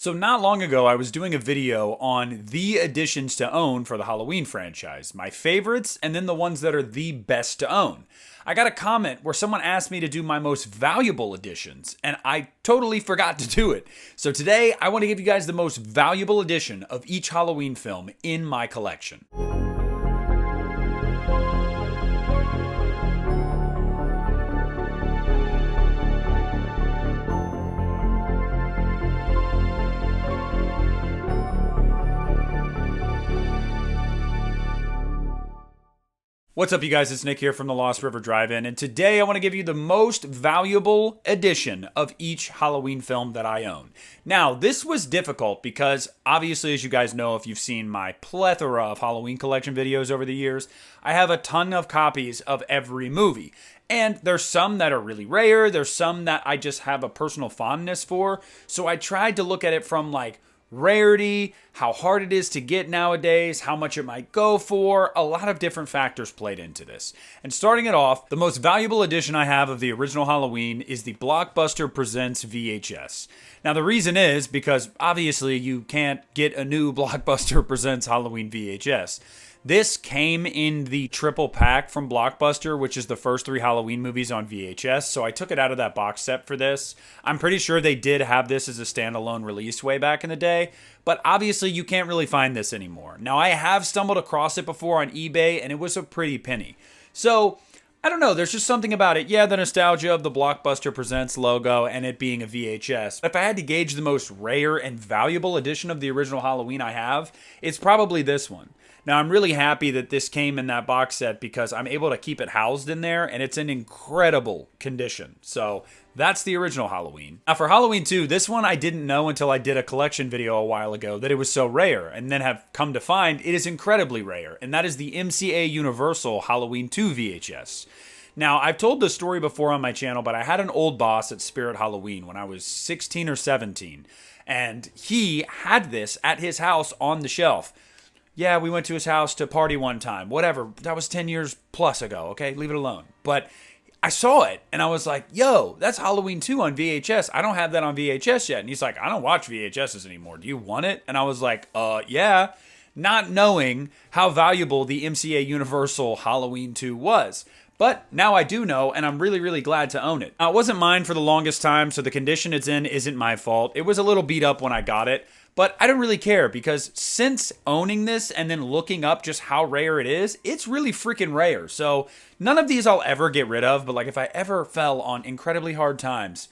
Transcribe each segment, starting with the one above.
So not long ago, I was doing a video on the additions to own for the Halloween franchise, my favorites, and then the ones that are the best to own. I got a comment where someone asked me to do my most valuable additions, and I totally forgot to do it. So today, I want to give you guys the most valuable edition of each Halloween film in my collection. What's up, you guys? It's Nick here from the Lost River Drive-In, and today I want to give you the most valuable edition of each Halloween film that I own. Now, this was difficult because, obviously, as you guys know, if you've seen my plethora of Halloween collection videos over the years, I have a ton of copies of every movie. And there's some that are really rare, there's some that I just have a personal fondness for, so I tried to look at it from, rarity, how hard it is to get nowadays, how much it might go for. A lot of different factors played into this. And starting it off, the most valuable edition I have of the original Halloween is the Blockbuster Presents VHS. Now the reason is because obviously you can't get a new Blockbuster Presents Halloween VHS. This came in the triple pack from Blockbuster, which is the first 3 Halloween movies on VHS, so I took it out of that box set for this. I'm pretty sure they did have this as a standalone release way back in the day, but obviously you can't really find this anymore. Now, I have stumbled across it before on eBay, and it was a pretty penny. So, I don't know, there's just something about it. Yeah, the nostalgia of the Blockbuster Presents logo and it being a VHS. If I had to gauge the most rare and valuable edition of the original Halloween I have, it's probably this one. Now, I'm really happy that this came in that box set because I'm able to keep it housed in there, and it's in incredible condition. So that's the original Halloween. Now, for Halloween 2, this one I didn't know until I did a collection video a while ago that it was so rare, and then have come to find it is incredibly rare, and that is the MCA Universal Halloween 2 VHS. Now, I've told this story before on my channel, but I had an old boss at Spirit Halloween when I was 16 or 17, and he had this at his house on the shelf. Yeah, we went to his house to party one time. Whatever. That was 10 years plus ago, okay? Leave it alone. But I saw it, and I was like, yo, that's Halloween 2 on VHS. I don't have that on VHS yet. And he's like, I don't watch VHSs anymore. Do you want it? And I was like, yeah. Not knowing how valuable the MCA Universal Halloween 2 was. But now I do know, and I'm really, really glad to own it. Now, it wasn't mine for the longest time, so the condition it's in isn't my fault. It was a little beat up when I got it. But I don't really care because since owning this and then looking up just how rare it is, it's really freaking rare. So none of these I'll ever get rid of, but if I ever fell on incredibly hard times,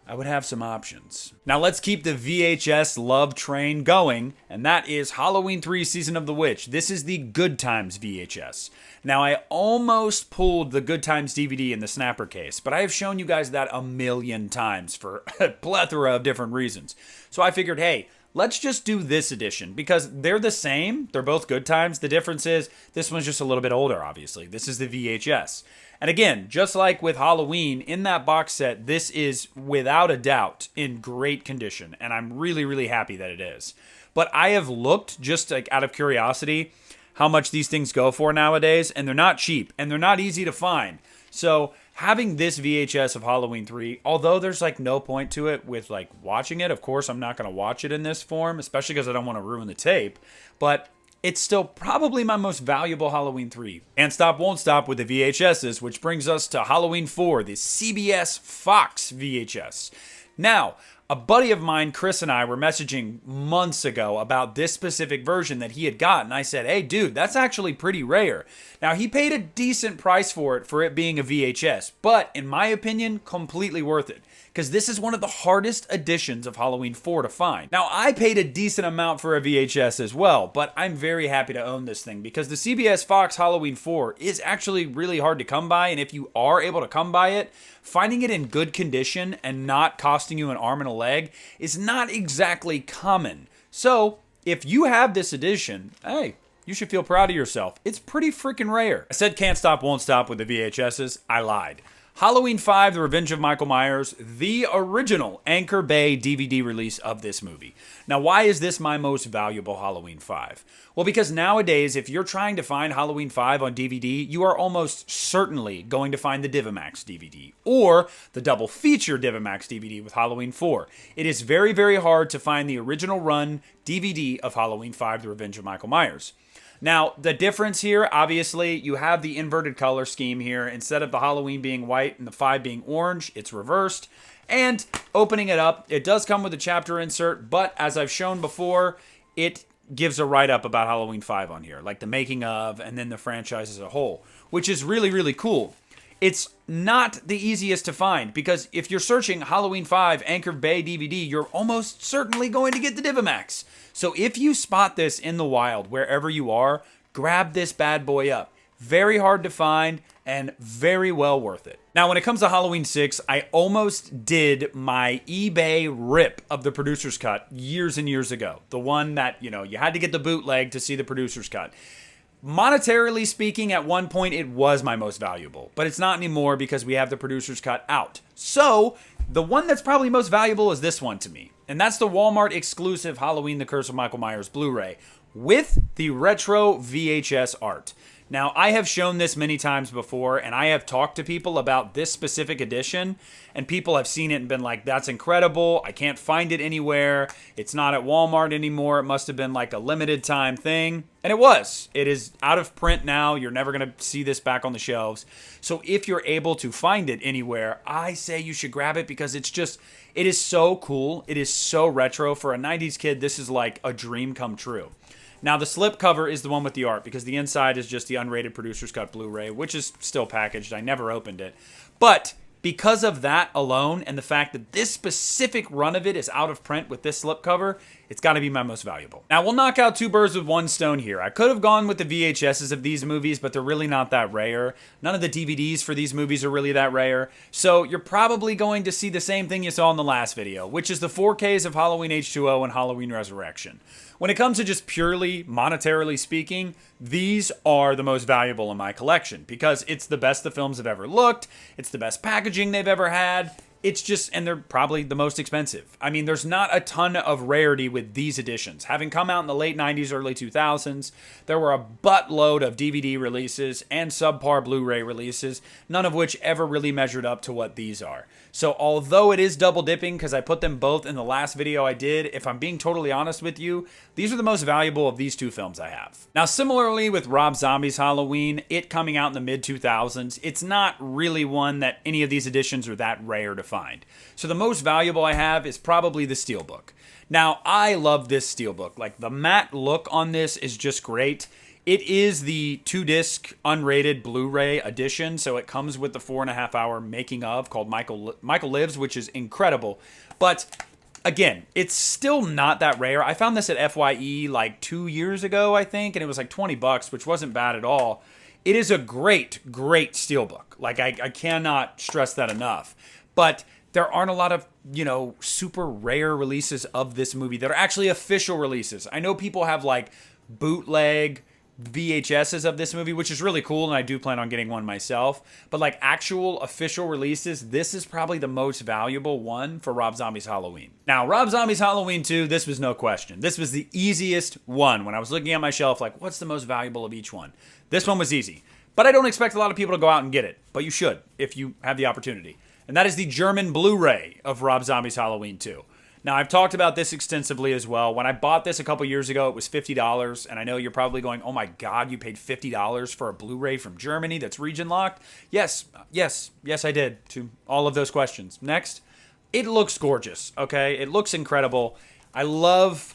I would have some options. Now let's keep the VHS love train going, and that is Halloween 3 Season of the Witch. This is the Good Times VHS. Now I almost pulled the Good Times DVD in the snapper case, but I have shown you guys that a million times for a plethora of different reasons. So I figured, hey, let's just do this edition because they're the same. They're both Good Times. The difference is this one's just a little bit older, obviously. This is the VHS. And again, just like with Halloween, in that box set, this is without a doubt in great condition. And I'm really, really happy that it is. But I have looked just out of curiosity how much these things go for nowadays. And they're not cheap and they're not easy to find. So having this VHS of Halloween 3, although there's no point to it with watching it, of course I'm not going to watch it in this form, especially because I don't want to ruin the tape, but it's still probably my most valuable Halloween 3. And stop won't stop with the VHSs, which brings us to Halloween 4, the CBS Fox VHS. Now, a buddy of mine, Chris, and I were messaging months ago about this specific version that he had gotten. I said, hey, dude, that's actually pretty rare. Now, he paid a decent price for it being a VHS, but in my opinion, completely worth it. Because this is one of the hardest editions of Halloween 4 to find. Now, I paid a decent amount for a VHS as well, but I'm very happy to own this thing because the CBS Fox Halloween 4 is actually really hard to come by, and if you are able to come by it, finding it in good condition and not costing you an arm and a leg is not exactly common. So, if you have this edition, hey, you should feel proud of yourself. It's pretty freaking rare. I said can't stop, won't stop with the VHSs. I lied. Halloween 5, The Revenge of Michael Myers, the original Anchor Bay DVD release of this movie. Now, why is this my most valuable Halloween 5? Well, because nowadays, if you're trying to find Halloween 5 on DVD, you are almost certainly going to find the Divimax DVD or the double feature Divimax DVD with Halloween 4. It is very, very hard to find the original run DVD of Halloween 5, The Revenge of Michael Myers. Now, the difference here, obviously, you have the inverted color scheme here. Instead of the Halloween being white and the 5 being orange, it's reversed. And opening it up, it does come with a chapter insert, but as I've shown before, it gives a write-up about Halloween 5 on here, like the making of and then the franchise as a whole, which is really, really cool. It's not the easiest to find because if you're searching Halloween 5 Anchor Bay DVD, you're almost certainly going to get the Divimax. So if you spot this in the wild, wherever you are, grab this bad boy up. Very hard to find and very well worth it. Now, when it comes to Halloween 6, I almost did my eBay rip of the producer's cut years and years ago. The one that, you had to get the bootleg to see the producer's cut. Monetarily speaking, at one point, it was my most valuable, but it's not anymore because we have the producer's cut out. So, the one that's probably most valuable is this one to me, and that's the Walmart exclusive Halloween The Curse of Michael Myers Blu-ray with the retro VHS art. Now, I have shown this many times before, and I have talked to people about this specific edition, and people have seen it and been like, that's incredible, I can't find it anywhere, it's not at Walmart anymore, it must have been like a limited time thing. And it was. It is out of print now, you're never going to see this back on the shelves. So if you're able to find it anywhere, I say you should grab it because it is so cool, it is so retro. For a 90s kid, this is like a dream come true. Now, the slip cover is the one with the art because the inside is just the unrated producer's cut Blu-ray, which is still packaged. I never opened it. But because of that alone and the fact that this specific run of it is out of print with this slipcover, it's got to be my most valuable. Now, we'll knock out two birds with one stone here. I could have gone with the VHSs of these movies, but they're really not that rare. None of the DVDs for these movies are really that rare. So you're probably going to see the same thing you saw in the last video, which is the 4Ks of Halloween H2O and Halloween Resurrection. When it comes to just purely monetarily speaking, these are the most valuable in my collection because it's the best the films have ever looked. It's the best packaging they've ever had. It's just, and they're probably the most expensive. I mean, there's not a ton of rarity with these editions. Having come out in the late 90s, early 2000s, there were a buttload of DVD releases and subpar Blu-ray releases, none of which ever really measured up to what these are. So although it is double dipping because I put them both in the last video I did, if I'm being totally honest with you, these are the most valuable of these two films I have. Now, similarly with Rob Zombie's Halloween, it coming out in the mid-2000s, it's not really one that any of these editions are that rare to find. So the most valuable I have is probably the Steelbook. Now, I love this Steelbook. Like, the matte look on this is just great. It is the 2-disc unrated Blu-ray edition, so it comes with the 4.5-hour making of called Michael Lives, which is incredible. But again, it's still not that rare. I found this at FYE like 2 years ago, I think, and it was like $20, which wasn't bad at all. It is a great, great Steelbook. Like, I cannot stress that enough. But there aren't a lot of, super rare releases of this movie that are actually official releases. I know people have like bootleg VHSs of this movie, which is really cool, and I do plan on getting one myself. But like actual official releases, this is probably the most valuable one for Rob Zombie's Halloween. Now, Rob Zombie's Halloween 2, this was no question. This was the easiest one. When I was looking at my shelf, like, what's the most valuable of each one? This one was easy. But I don't expect a lot of people to go out and get it. But you should, if you have the opportunity. And that is the German Blu-ray of Rob Zombie's Halloween 2. Now, I've talked about this extensively as well. When I bought this a couple years ago, it was $50. And I know you're probably going, oh my God, you paid $50 for a Blu-ray from Germany that's region locked? Yes, I did, to all of those questions. Next, it looks gorgeous, okay? It looks incredible. I love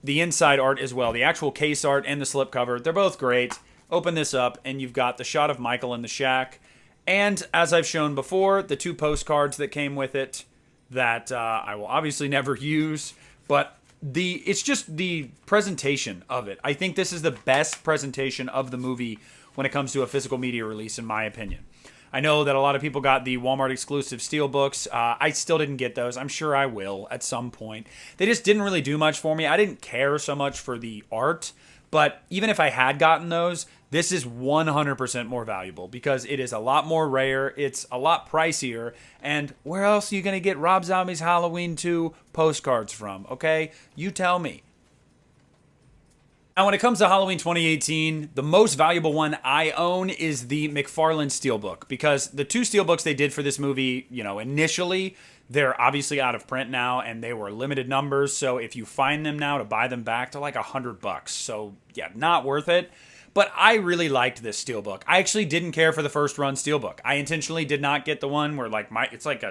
the inside art as well. The actual case art and the slipcover, they're both great. Open this up, and you've got the shot of Michael in the shack. And as I've shown before, the two postcards that came with it that I will obviously never use, but it's just the presentation of it. I think this is the best presentation of the movie when it comes to a physical media release, in my opinion. I know that a lot of people got the Walmart exclusive Steelbooks. I still didn't get those. I'm sure I will at some point. They just didn't really do much for me. I didn't care so much for the art, but even if I had gotten those, this is 100% more valuable because it is a lot more rare, it's a lot pricier, and where else are you going to get Rob Zombie's Halloween 2 postcards from, okay? You tell me. Now, when it comes to Halloween 2018, the most valuable one I own is the McFarlane Steelbook, because the 2 Steelbooks they did for this movie, initially, they're obviously out of print now, and they were limited numbers, so if you find them now to buy them back, they're like $100. So, yeah, not worth it. But I really liked this Steelbook. I actually didn't care for the first run Steelbook. I intentionally did not get the one where, it's like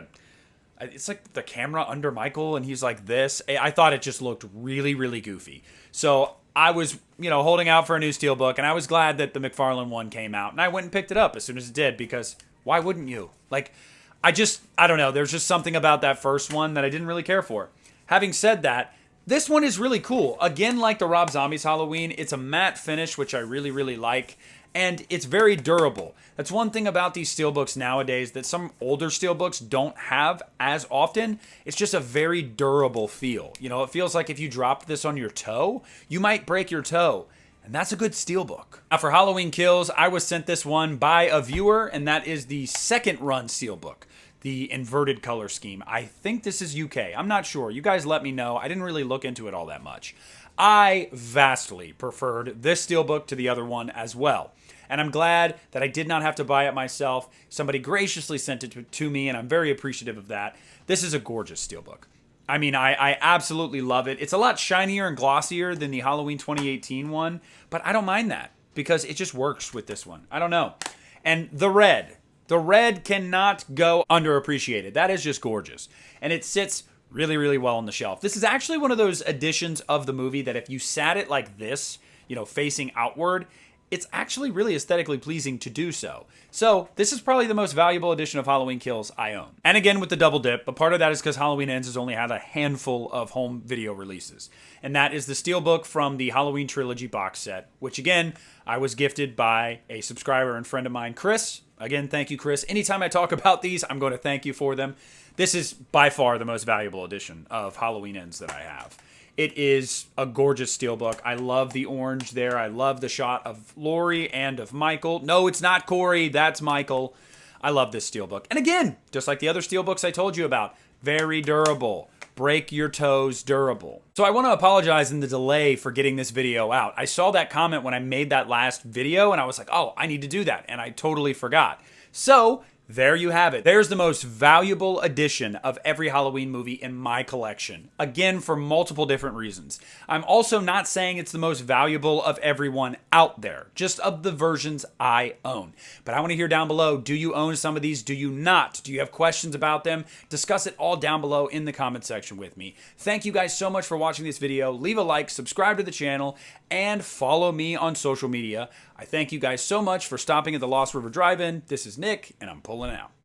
the camera under Michael, and he's like this. I thought it just looked really, really goofy. So I was, holding out for a new Steelbook, and I was glad that the McFarlane one came out. And I went and picked it up as soon as it did, because why wouldn't you? I don't know. There's just something about that first one that I didn't really care for. Having said that, this one is really cool. Again, like the Rob Zombie's Halloween, it's a matte finish, which I really, really like. And it's very durable. That's one thing about these steelbooks nowadays that some older steelbooks don't have as often. It's just a very durable feel. It feels like if you dropped this on your toe, you might break your toe. And that's a good steelbook. Now, for Halloween Kills, I was sent this one by a viewer, and that is the second run steelbook, the inverted color scheme. I think this is UK. I'm not sure. You guys let me know. I didn't really look into it all that much. I vastly preferred this steelbook to the other one as well. And I'm glad that I did not have to buy it myself. Somebody graciously sent it to me, and I'm very appreciative of that. This is a gorgeous steelbook. I mean, I absolutely love it. It's a lot shinier and glossier than the Halloween 2018 one, but I don't mind that because it just works with this one. I don't know. And the red cannot go underappreciated. That is just gorgeous. And it sits really, really well on the shelf. This is actually one of those editions of the movie that if you sat it like this, facing outward, it's actually really aesthetically pleasing to do so. So this is probably the most valuable edition of Halloween Kills I own. And again with the double dip, but part of that is because Halloween Ends has only had a handful of home video releases. And that is the steelbook from the Halloween Trilogy box set, which again, I was gifted by a subscriber and friend of mine, Chris. Again, thank you, Chris. Anytime I talk about these, I'm going to thank you for them. This is by far the most valuable edition of Halloween Ends that I have. It is a gorgeous steelbook. I love the orange there. I love the shot of Laurie and of Michael. No, it's not Corey. That's Michael. I love this steelbook. And again, just like the other steelbooks I told you about, very durable. Break your toes durable. So I want to apologize in the delay for getting this video out. I saw that comment when I made that last video, and I was like, oh, I need to do that. And I totally forgot. So there you have it. There's the most valuable edition of every Halloween movie in my collection. Again, for multiple different reasons. I'm also not saying it's the most valuable of everyone out there, just of the versions I own. But I want to hear down below, do you own some of these? Do you not? Do you have questions about them? Discuss it all down below in the comment section with me. Thank you guys so much for watching this video. Leave a like, subscribe to the channel, and follow me on social media. I thank you guys so much for stopping at the Lost River Drive-In. This is Nick, and I'm pulling out.